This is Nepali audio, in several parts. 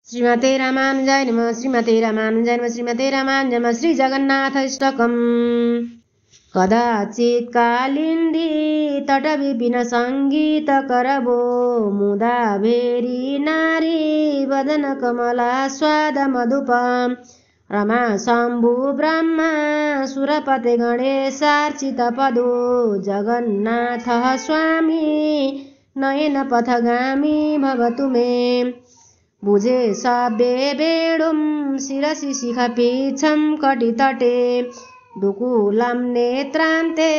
श्रीमते रामानुजाय नमः। श्रीमते रामानुजाय नमः। श्रीमते रामानुजाय नमः। श्री जगन्नाथाष्टकम्। कदाचित् कालिन्दी तटविपिन सङ्गीत करबो मुदा भेरी नारी वदन कमला स्वाद मधुपम रमा शम्भु ब्रह्मा सुरपते गणेशार्चित पदो जगन्नाथः स्वामी नयन पथगामी भवतु मे। बुझे सब्बे बेडुम शिरसि शिखपीछं कटितटे दुकूलं नेत्रान्ते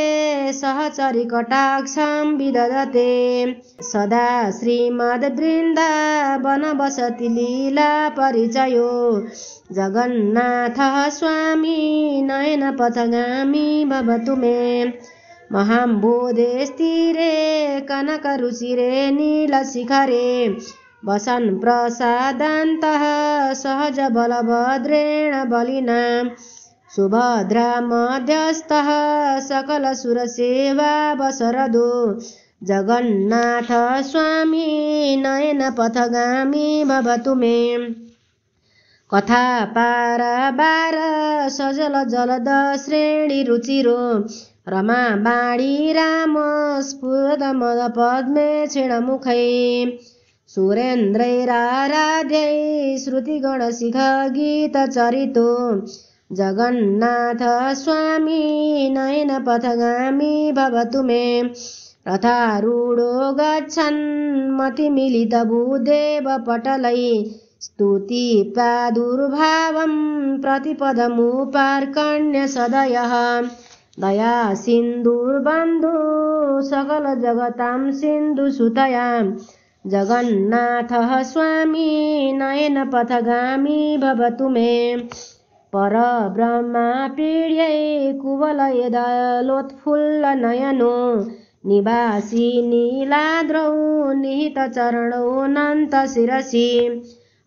सहचरि कटाक्षं विदधते सदा श्रीमद्वृन्दावन वसति लीला परिचयो जगन्नाथः स्वामी नयन पथगामी भवतु मे। महाम्बोधेस्तीरे कनकरुचिरे नीलशिखरे वसन् प्रसादान्तः सहज बलभद्रेण बलिना सुभद्रा मध्यस्थः सकलसुरसेवा वसरदो जगन्नाथ स्वामी नयन पथगामी भवतु मे। कथा पार बार सजल जलद श्रेणी रुचिरो रमा बाणी राम स्फुरद मद पद्मे क्षीणमुखै सुरेन्द्रैराराध्यै श्रुतिगणशिख गीतचरितो जगन्नाथ स्वामी नयन पथगामी भवतु मे। रथारूढो गच्छन् मतिमिलितभूदेव पटलै स्तुति प्रादुर्भावं प्रतिपदमुपार्कण्य सदयः दया सिन्धुर्बन्धु सकल जगतां सिन्धुसुतयां जगन्नाथः स्वामी नयन पथगामी भवतु मे। परब्रह्मा पीड्यै कुवलयदलोत्फुल्लनयनो निवासी नीलाद्रौ निहितचरणौ नन्तशिरसि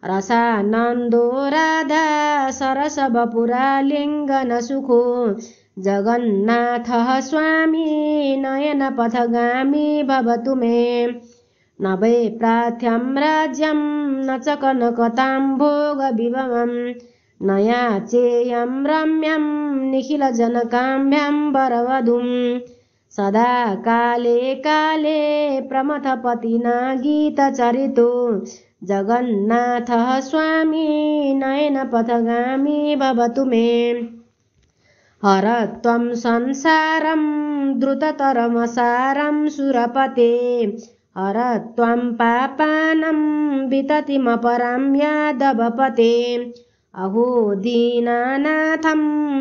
रसानन्दो राधा सरसवपुरालिङ्गनसुखो जगन्नाथः स्वामी नयन पथगामी भवतु मे। न वै प्रार्थ्यं राज्यं न च कनकतां भोगविभवं न याचेयं रम्यं निखिलजनकाम्भ्यं वरवधूं सदा काले काले प्रमथपतिना गीतचरितो जगन्नाथः स्वामी नयन पथगामी भवतु मे। हर त्वं संसारं द्रुततरमसारं सुरपते हर त्वं पापानं विततिमपरं यादवपते अहो दीनानाथं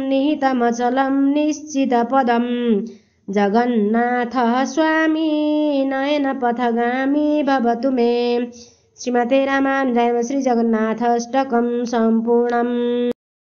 निहितमचलं निश्चितपदं जगन्नाथः स्वामी नयन पथगामी भवतु मे। श्रीमते रामानुजाय नमः। श्री जगन्नाथाष्टकं सम्पूर्णम्।